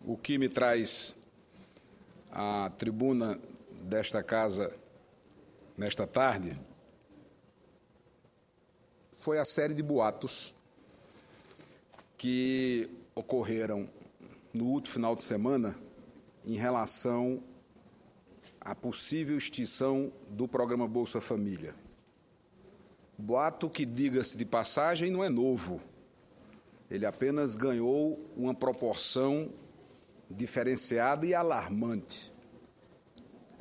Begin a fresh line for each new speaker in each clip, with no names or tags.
O que me traz à tribuna desta casa nesta tarde foi a série de boatos que ocorreram no último final de semana em relação à possível extinção do programa Bolsa Família. Boato que, diga-se de passagem, não é novo. Ele apenas ganhou uma proporção diferenciada e alarmante.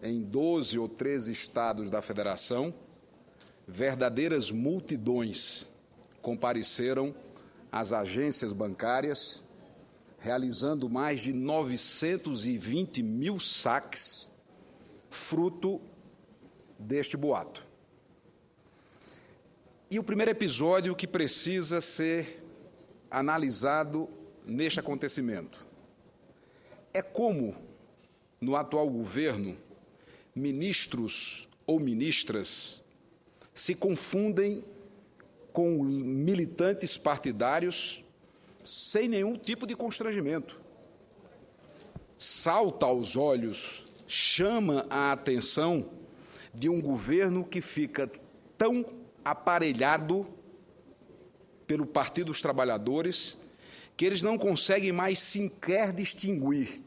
Em 12 ou 13 estados da federação, verdadeiras multidões compareceram às agências bancárias, realizando mais de 920 mil saques, fruto deste boato. E o primeiro episódio que precisa ser analisado neste acontecimento é como, no atual governo, ministros ou ministras se confundem com militantes partidários sem nenhum tipo de constrangimento. Salta aos olhos, chama a atenção de um governo que fica tão aparelhado pelo Partido dos Trabalhadores que eles não conseguem mais sequer distinguir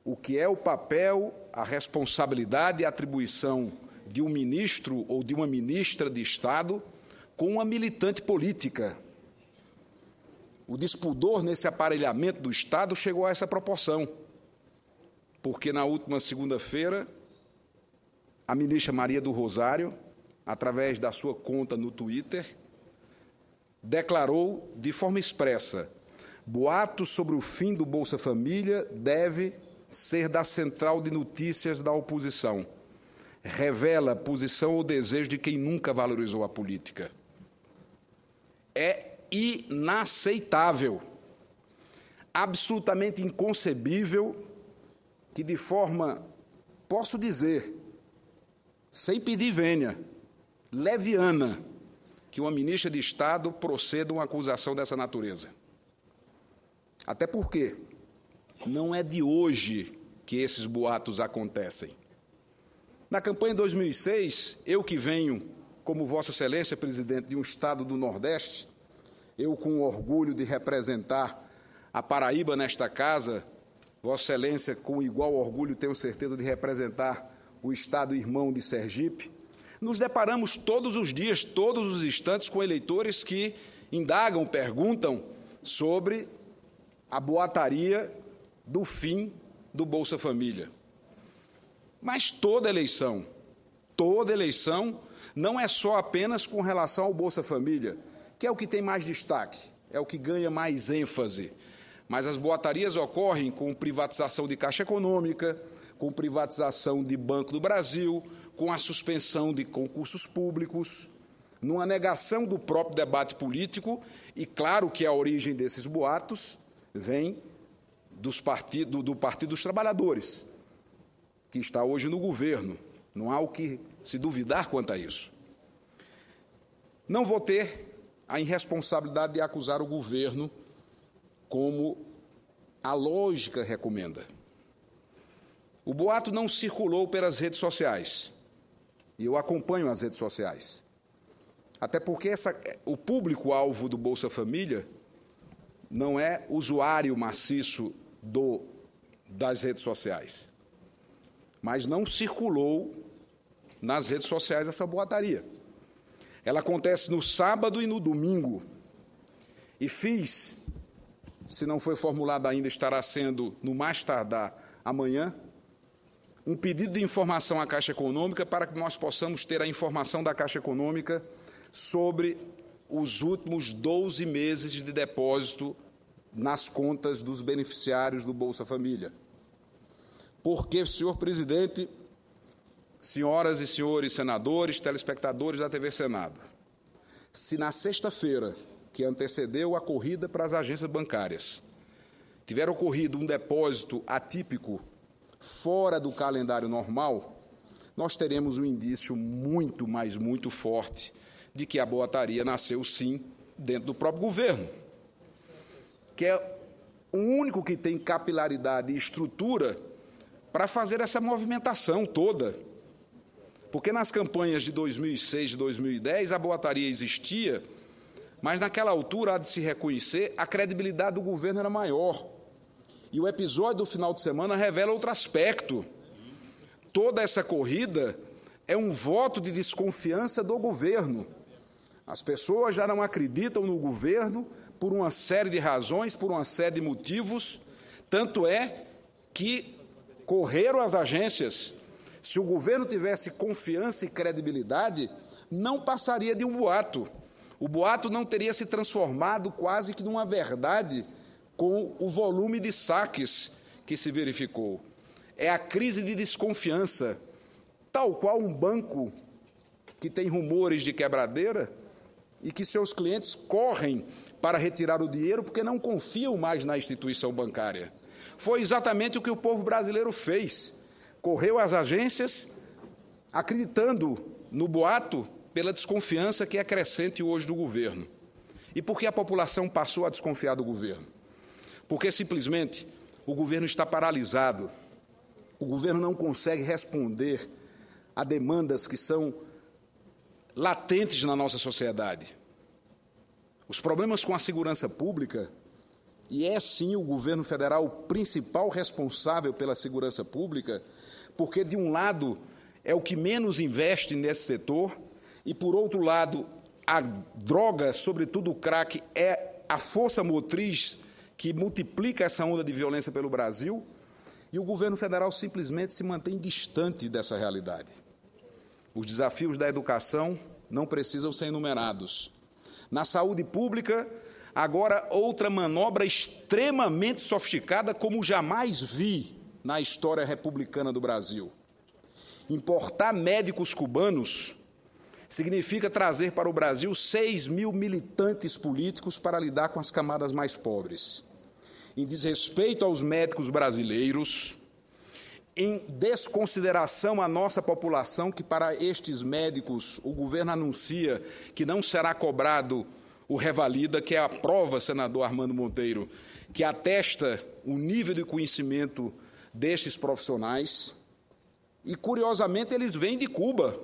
o que é o papel, a responsabilidade e a atribuição de um ministro ou de uma ministra de Estado com uma militante política. O despudor nesse aparelhamento do Estado chegou a essa proporção, porque na última segunda-feira, a ministra Maria do Rosário, através da sua conta no Twitter, declarou de forma expressa: boatos sobre o fim do Bolsa Família deve ser da central de notícias da oposição. Revela posição ou desejo de quem nunca valorizou a política. É inaceitável, absolutamente inconcebível que, de forma, posso dizer, sem pedir vênia, leviana, que uma ministra de Estado proceda uma acusação dessa natureza. Até porque não é de hoje que esses boatos acontecem. Na campanha de 2006, eu que venho, como Vossa Excelência, presidente, de um estado do Nordeste, eu com orgulho de representar a Paraíba nesta casa, Vossa Excelência, com igual orgulho, tenho certeza de representar o estado irmão de Sergipe, nos deparamos todos os dias, todos os instantes, com eleitores que indagam, perguntam sobre a boataria do fim do Bolsa Família. Mas toda eleição não é só apenas com relação ao Bolsa Família, que é o que tem mais destaque, é o que ganha mais ênfase. Mas as boatarias ocorrem com privatização de Caixa Econômica, com privatização de Banco do Brasil, com a suspensão de concursos públicos, numa negação do próprio debate político, e claro que a origem desses boatos vem do Partido dos Trabalhadores, que está hoje no governo. Não há o que se duvidar quanto a isso. Não vou ter a irresponsabilidade de acusar o governo como a lógica recomenda. O boato não circulou pelas redes sociais, e eu acompanho as redes sociais, até porque o público-alvo do Bolsa Família não é usuário maciço das redes sociais, mas não circulou nas redes sociais essa boataria. Ela acontece no sábado e no domingo, e fiz, se não foi formulado ainda, estará sendo no mais tardar amanhã, um pedido de informação à Caixa Econômica para que nós possamos ter a informação da Caixa Econômica sobre os últimos 12 meses de depósito nas contas dos beneficiários do Bolsa Família. Porque, senhor presidente, senhoras e senhores senadores, telespectadores da TV Senado, se na sexta-feira, que antecedeu a corrida para as agências bancárias, tiver ocorrido um depósito atípico fora do calendário normal, nós teremos um indício muito, mas muito forte de que a boataria nasceu, sim, dentro do próprio governo, que é o único que tem capilaridade e estrutura para fazer essa movimentação toda. Porque nas campanhas de 2006 e 2010 a boataria existia, mas naquela altura, há de se reconhecer, a credibilidade do governo era maior. E o episódio do final de semana revela outro aspecto. Toda essa corrida é um voto de desconfiança do governo. As pessoas já não acreditam no governo por uma série de razões, por uma série de motivos, tanto é que correram às agências. Se o governo tivesse confiança e credibilidade, não passaria de um boato. O boato não teria se transformado quase que numa verdade com o volume de saques que se verificou. É a crise de desconfiança, tal qual um banco que tem rumores de quebradeira e que seus clientes correm para retirar o dinheiro porque não confiam mais na instituição bancária. Foi exatamente o que o povo brasileiro fez. Correu às agências, acreditando no boato pela desconfiança que é crescente hoje do governo. E por que a população passou a desconfiar do governo? Porque simplesmente o governo está paralisado. O governo não consegue responder a demandas que são latentes na nossa sociedade. Os problemas com a segurança pública, e é sim o governo federal o principal responsável pela segurança pública, porque, de um lado, é o que menos investe nesse setor, e, por outro lado, a droga, sobretudo o crack, é a força motriz que multiplica essa onda de violência pelo Brasil, e o governo federal simplesmente se mantém distante dessa realidade. Os desafios da educação não precisam ser enumerados. Na saúde pública, agora outra manobra extremamente sofisticada, como jamais vi na história republicana do Brasil. Importar médicos cubanos significa trazer para o Brasil 6.000 militantes políticos para lidar com as camadas mais pobres. Em desrespeito aos médicos brasileiros, em desconsideração à nossa população, que para estes médicos o governo anuncia que não será cobrado o revalida, que é a prova, senador Armando Monteiro, que atesta o nível de conhecimento destes profissionais. E, curiosamente, eles vêm de Cuba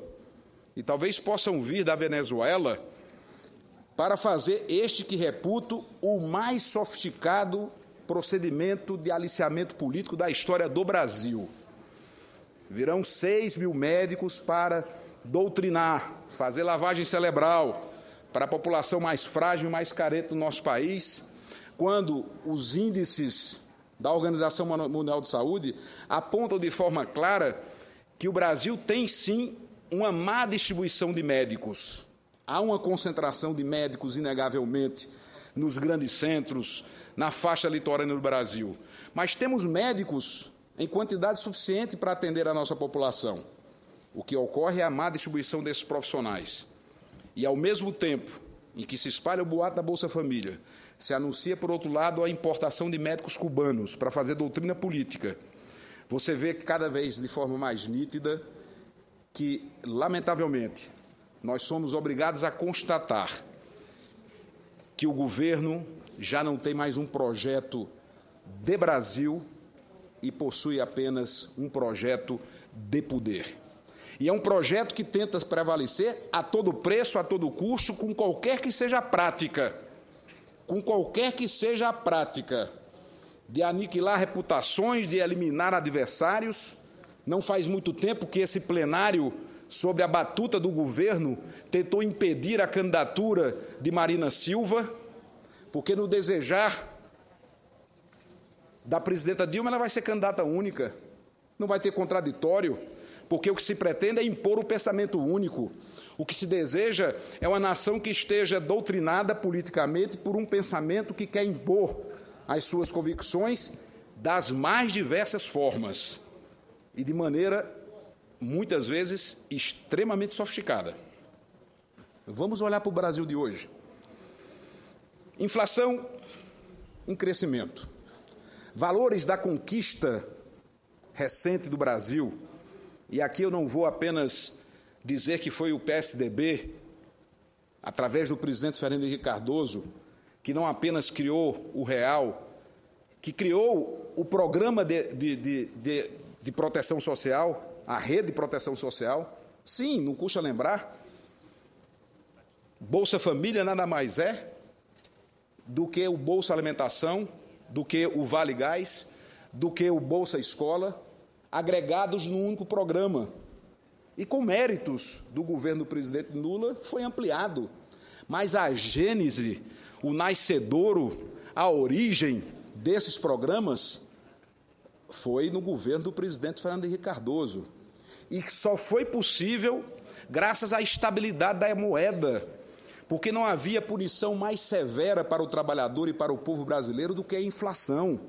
e talvez possam vir da Venezuela para fazer este que reputo o mais sofisticado procedimento de aliciamento político da história do Brasil. Virão 6.000 médicos para doutrinar, fazer lavagem cerebral para a população mais frágil e mais carente do nosso país, quando os índices da Organização Mundial de Saúde apontam de forma clara que o Brasil tem, sim, uma má distribuição de médicos. Há uma concentração de médicos, inegavelmente, nos grandes centros, na faixa litorânea do Brasil. Mas temos médicos em quantidade suficiente para atender a nossa população. O que ocorre é a má distribuição desses profissionais. E, ao mesmo tempo em que se espalha o boato da Bolsa Família, se anuncia, por outro lado, a importação de médicos cubanos para fazer doutrina política. Você vê cada vez de forma mais nítida que, lamentavelmente, nós somos obrigados a constatar que o governo já não tem mais um projeto de Brasil e possui apenas um projeto de poder. E é um projeto que tenta prevalecer a todo preço, a todo custo, com qualquer que seja a prática. Com qualquer que seja a prática de aniquilar reputações, de eliminar adversários. Não faz muito tempo que esse plenário, sob a batuta do governo, tentou impedir a candidatura de Marina Silva, porque no desejar da presidenta Dilma, ela vai ser candidata única, não vai ter contraditório, porque o que se pretende é impor o pensamento único. O que se deseja é uma nação que esteja doutrinada politicamente por um pensamento que quer impor as suas convicções das mais diversas formas e de maneira, muitas vezes, extremamente sofisticada. Vamos olhar para o Brasil de hoje. Inflação em crescimento. Valores da conquista recente do Brasil, e aqui eu não vou apenas dizer que foi o PSDB, através do presidente Fernando Henrique Cardoso, que não apenas criou o real, que criou o programa de proteção social, a rede de proteção social. Sim, não custa lembrar, Bolsa Família nada mais é do que o Bolsa Alimentação, do que o Vale Gás, do que o Bolsa Escola, agregados num único programa. E com méritos do governo do presidente Lula, foi ampliado. Mas a gênese, o nascedouro, a origem desses programas foi no governo do presidente Fernando Henrique Cardoso. E só foi possível graças à estabilidade da moeda, porque não havia punição mais severa para o trabalhador e para o povo brasileiro do que a inflação.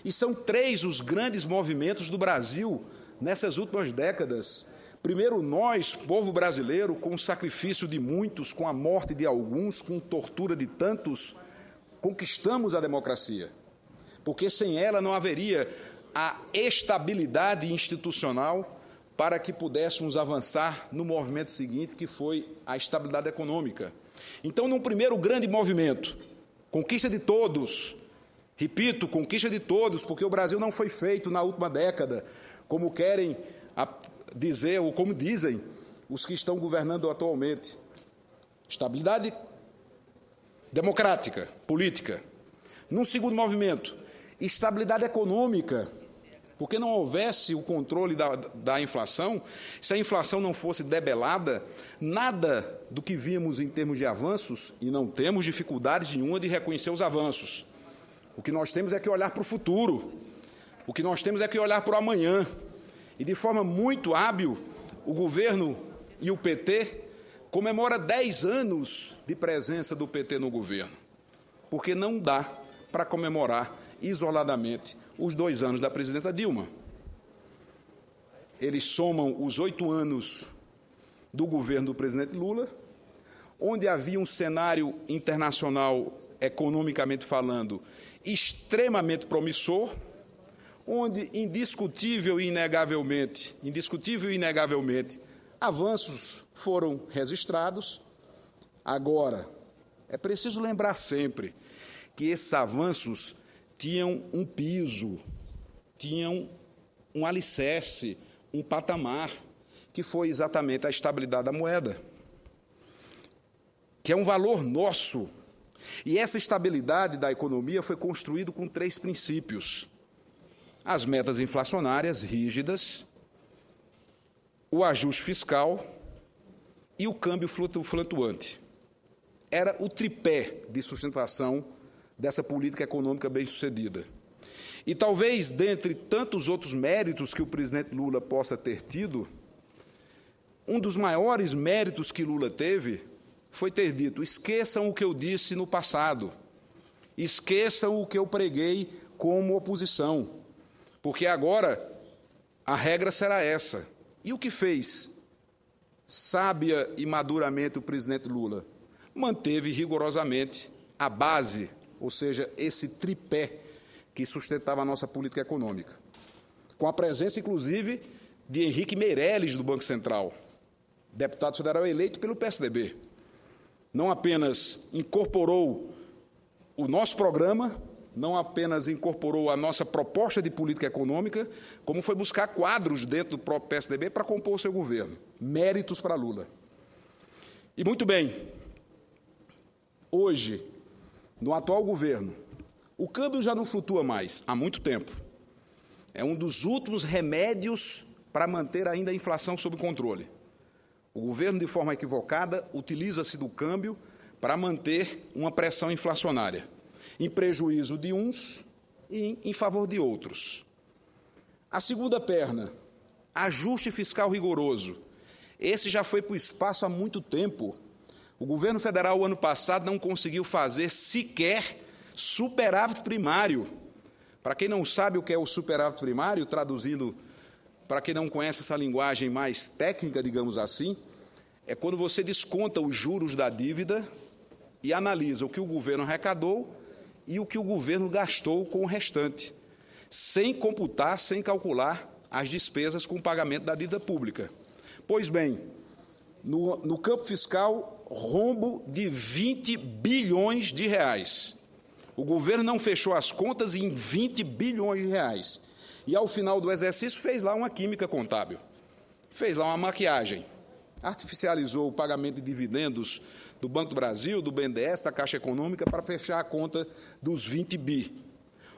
E são 3 os grandes movimentos do Brasil nessas últimas décadas. Primeiro, nós, povo brasileiro, com o sacrifício de muitos, com a morte de alguns, com tortura de tantos, conquistamos a democracia, porque sem ela não haveria a estabilidade institucional para que pudéssemos avançar no movimento seguinte, que foi a estabilidade econômica. Então, num primeiro grande movimento, conquista de todos, repito, conquista de todos, porque o Brasil não foi feito na última década, como querem dizer, ou como dizem os que estão governando atualmente. Estabilidade democrática, política. Num segundo movimento, estabilidade econômica, porque não houvesse o controle da inflação, se a inflação não fosse debelada, nada do que vimos em termos de avanços, e não temos dificuldade nenhuma de reconhecer os avanços. O que nós temos é que olhar para o futuro, o que nós temos é que olhar para o amanhã. E, de forma muito hábil, o governo e o PT comemora 10 anos de presença do PT no governo, porque não dá para comemorar isoladamente os 2 anos da presidenta Dilma. Eles somam os 8 anos do governo do presidente Lula, onde havia um cenário internacional, economicamente falando, extremamente promissor, onde indiscutível e inegavelmente, avanços foram registrados. Agora, é preciso lembrar sempre que esses avanços tinham um piso, tinham um alicerce, um patamar, que foi exatamente a estabilidade da moeda, que é um valor nosso. E essa estabilidade da economia foi construída com 3 princípios: as metas inflacionárias rígidas, o ajuste fiscal e o câmbio flutuante. Era o tripé de sustentação dessa política econômica bem-sucedida. E talvez, dentre tantos outros méritos que o presidente Lula possa ter tido, um dos maiores méritos que Lula teve foi ter dito: esqueçam o que eu disse no passado, esqueçam o que eu preguei como oposição, porque agora a regra será essa. E o que fez, sábia e maduramente, o presidente Lula? Manteve rigorosamente a base, ou seja, esse tripé que sustentava a nossa política econômica, com a presença, inclusive, de Henrique Meirelles, do Banco Central, deputado federal eleito pelo PSDB. Não apenas incorporou o nosso programa, não apenas incorporou a nossa proposta de política econômica, como foi buscar quadros dentro do próprio PSDB para compor o seu governo. Méritos para Lula. E, muito bem, hoje, no atual governo, o câmbio já não flutua mais há muito tempo. É um dos últimos remédios para manter ainda a inflação sob controle. O governo, de forma equivocada, utiliza-se do câmbio para manter uma pressão inflacionária, em prejuízo de uns e em favor de outros. A segunda perna, ajuste fiscal rigoroso. Esse já foi para o espaço há muito tempo. O governo federal, o ano passado, não conseguiu fazer sequer superávit primário. Para quem não sabe o que é o superávit primário, traduzindo para quem não conhece essa linguagem mais técnica, digamos assim, é quando você desconta os juros da dívida e analisa o que o governo arrecadou e o que o governo gastou com o restante, sem computar, sem calcular as despesas com o pagamento da dívida pública. Pois bem, no campo fiscal, rombo de 20 bilhões de reais. O governo não fechou as contas em 20 bilhões de reais. E, ao final do exercício, fez lá uma química contábil. Fez lá uma maquiagem. Artificializou o pagamento de dividendos do Banco do Brasil, do BNDES, da Caixa Econômica, para fechar a conta dos 20 bi.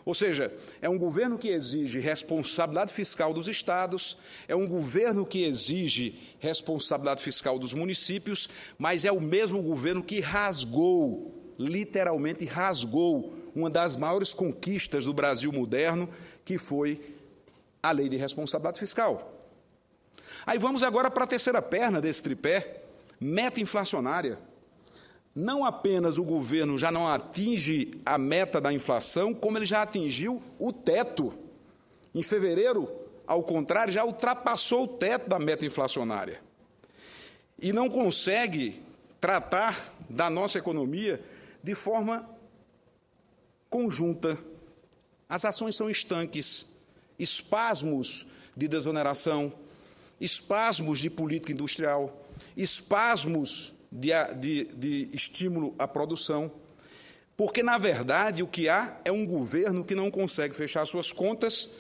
Ou seja, é um governo que exige responsabilidade fiscal dos estados, é um governo que exige responsabilidade fiscal dos municípios, mas é o mesmo governo que rasgou, literalmente rasgou, uma das maiores conquistas do Brasil moderno, que foi a Lei de Responsabilidade Fiscal. Aí vamos agora para a terceira perna desse tripé, meta inflacionária. Não apenas o governo já não atinge a meta da inflação, como ele já atingiu o teto. Em fevereiro, ao contrário, já ultrapassou o teto da meta inflacionária. E não consegue tratar da nossa economia de forma conjunta. As ações são estanques, espasmos de desoneração, espasmos de política industrial, espasmos de estímulo à produção, porque, na verdade, o que há é um governo que não consegue fechar suas contas,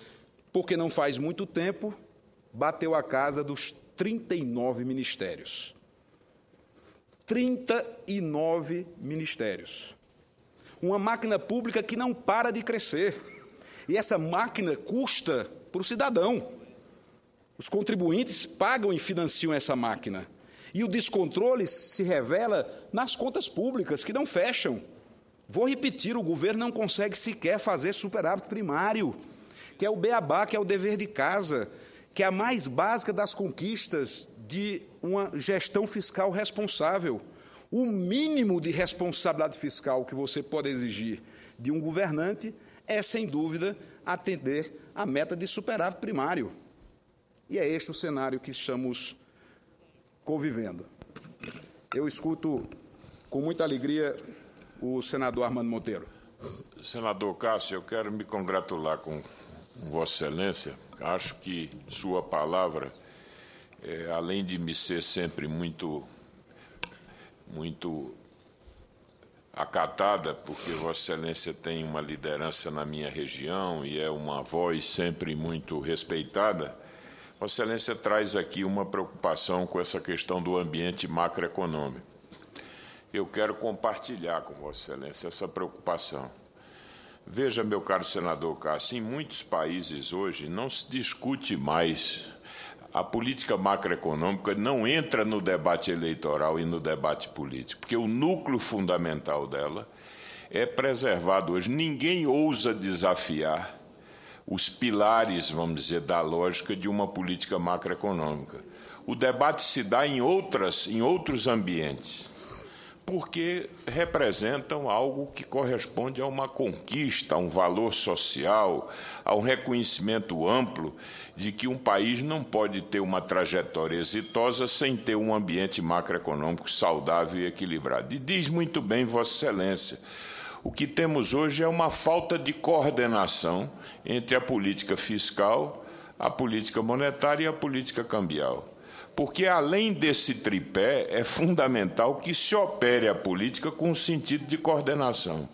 porque não faz muito tempo bateu a casa dos 39 ministérios. 39 ministérios. Uma máquina pública que não para de crescer. E essa máquina custa para o cidadão. Os contribuintes pagam e financiam essa máquina. E o descontrole se revela nas contas públicas, que não fecham. Vou repetir, o governo não consegue sequer fazer superávit primário, que é o beabá, que é o dever de casa, que é a mais básica das conquistas de uma gestão fiscal responsável. O mínimo de responsabilidade fiscal que você pode exigir de um governante é, sem dúvida, atender à meta de superávit primário. E é este o cenário que estamos convivendo. Eu escuto com muita alegria o senador Armando Monteiro.
Senador Cássio, eu quero me congratular com Vossa Excelência. Acho que sua palavra, além de me ser sempre muito acatada, porque Vossa Excelência tem uma liderança na minha região e é uma voz sempre muito respeitada, Vossa Excelência traz aqui uma preocupação com essa questão do ambiente macroeconômico. Eu quero compartilhar com Vossa Excelência essa preocupação. Veja, meu caro senador Cássio, em muitos países hoje não se discute mais a política macroeconômica, não entra no debate eleitoral e no debate político, porque o núcleo fundamental dela é preservado hoje. Ninguém ousa desafiar os pilares, vamos dizer, da lógica de uma política macroeconômica. O debate se dá em outros ambientes, porque representam algo que corresponde a uma conquista, a um valor social, a um reconhecimento amplo de que um país não pode ter uma trajetória exitosa sem ter um ambiente macroeconômico saudável e equilibrado. E diz muito bem Vossa Excelência, o que temos hoje é uma falta de coordenação entre a política fiscal, a política monetária e a política cambial. Porque, além desse tripé, é fundamental que se opere a política com um sentido de coordenação.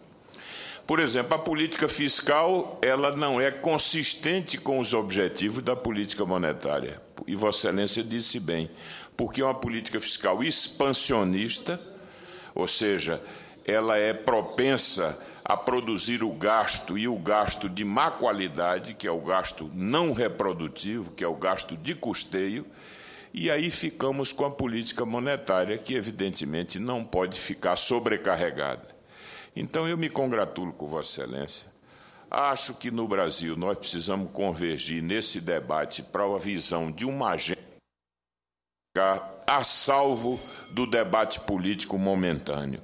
Por exemplo, a política fiscal ela não é consistente com os objetivos da política monetária. E Vossa Excelência disse bem, porque é uma política fiscal expansionista, ou seja, ela é propensa a produzir o gasto, e o gasto de má qualidade, que é o gasto não reprodutivo, que é o gasto de custeio, e aí ficamos com a política monetária, que evidentemente não pode ficar sobrecarregada. Então eu me congratulo com Vossa Excelência. Acho que no Brasil nós precisamos convergir nesse debate para a visão de uma agenda a salvo do debate político momentâneo,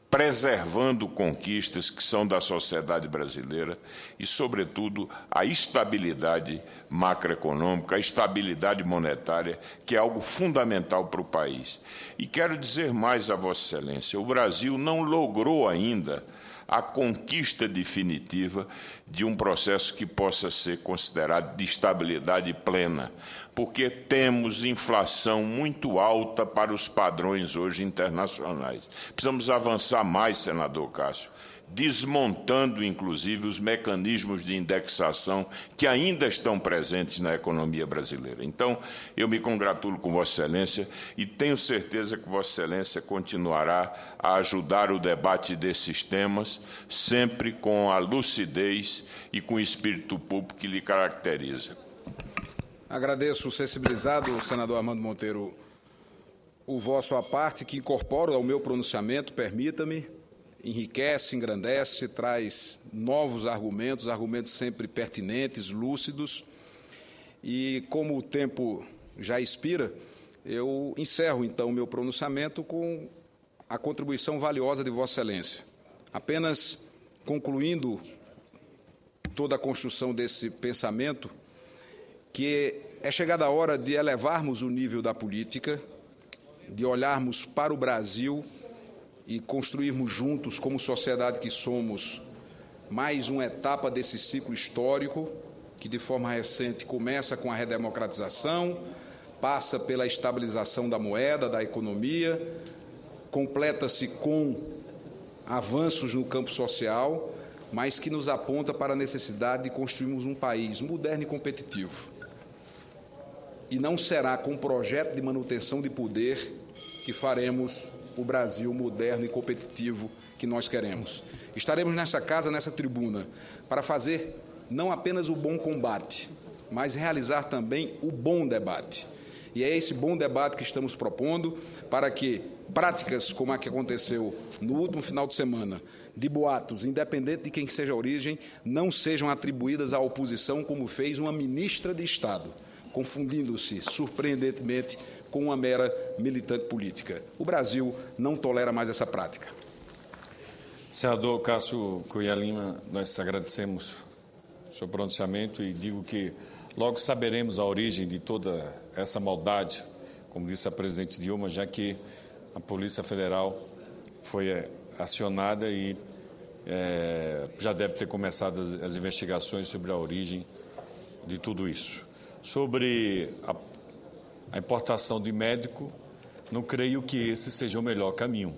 preservando conquistas que são da sociedade brasileira e, sobretudo, a estabilidade macroeconômica, a estabilidade monetária, que é algo fundamental para o país. E quero dizer mais a Vossa Excelência, o Brasil não logrou ainda a conquista definitiva de um processo que possa ser considerado de estabilidade plena, porque temos inflação muito alta para os padrões hoje internacionais. Precisamos avançar mais, senador Cássio, desmontando, inclusive, os mecanismos de indexação que ainda estão presentes na economia brasileira. Então, eu me congratulo com Vossa Excelência e tenho certeza que Vossa Excelência continuará a ajudar o debate desses temas, sempre com a lucidez e com o espírito público que lhe caracteriza.
Agradeço, sensibilizado, senador Armando Monteiro, o vosso à parte, que incorporo ao meu pronunciamento, permita-me, enriquece, engrandece, traz novos argumentos, argumentos sempre pertinentes, lúcidos, e como o tempo já expira, eu encerro, então, o meu pronunciamento com a contribuição valiosa de Vossa Excelência. Apenas concluindo toda a construção desse pensamento, que é chegada a hora de elevarmos o nível da política, de olharmos para o Brasil e construirmos juntos, como sociedade que somos, mais uma etapa desse ciclo histórico, que de forma recente começa com a redemocratização, passa pela estabilização da moeda, da economia, completa-se com avanços no campo social, mas que nos aponta para a necessidade de construirmos um país moderno e competitivo. E não será com um projeto de manutenção de poder que faremos o Brasil moderno e competitivo que nós queremos. Estaremos nessa casa, nessa tribuna, para fazer não apenas o bom combate, mas realizar também o bom debate. E é esse bom debate que estamos propondo para que práticas como a que aconteceu no último final de semana, de boatos, independente de quem seja a origem, não sejam atribuídas à oposição como fez uma ministra de Estado, confundindo-se, surpreendentemente, com uma mera militante política. O Brasil não tolera mais essa prática.
Senador Cássio Cunha Lima, nós agradecemos o seu pronunciamento e digo que logo saberemos a origem de toda essa maldade, como disse a presidente Dilma, já que a Polícia Federal foi acionada e já deve ter começado as investigações sobre a origem de tudo isso. Sobre a importação de médico, não creio que esse seja o melhor caminho.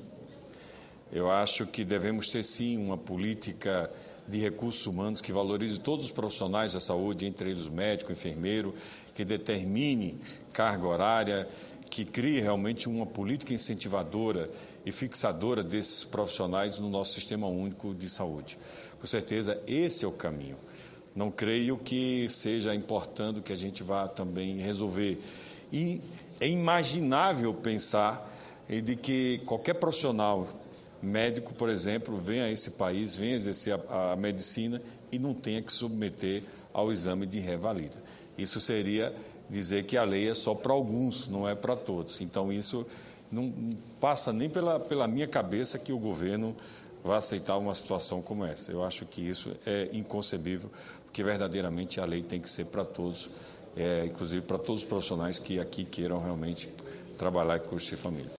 Eu acho que devemos ter, sim, uma política de recursos humanos que valorize todos os profissionais da saúde, entre eles o médico, o enfermeiro, que determine carga horária, que crie realmente uma política incentivadora e fixadora desses profissionais no nosso sistema único de saúde. Com certeza, esse é o caminho. Não creio que seja importando que a gente vá também resolver. E é imaginável pensar de que qualquer profissional médico, por exemplo, venha a esse país, venha exercer a medicina e não tenha que submeter ao exame de revalida. Isso seria dizer que a lei é só para alguns, não é para todos. Então, isso não passa nem pela minha cabeça que o governo vai aceitar uma situação como essa. Eu acho que isso é inconcebível, porque verdadeiramente a lei tem que ser para todos, inclusive para todos os profissionais que aqui queiram realmente trabalhar com custo de família.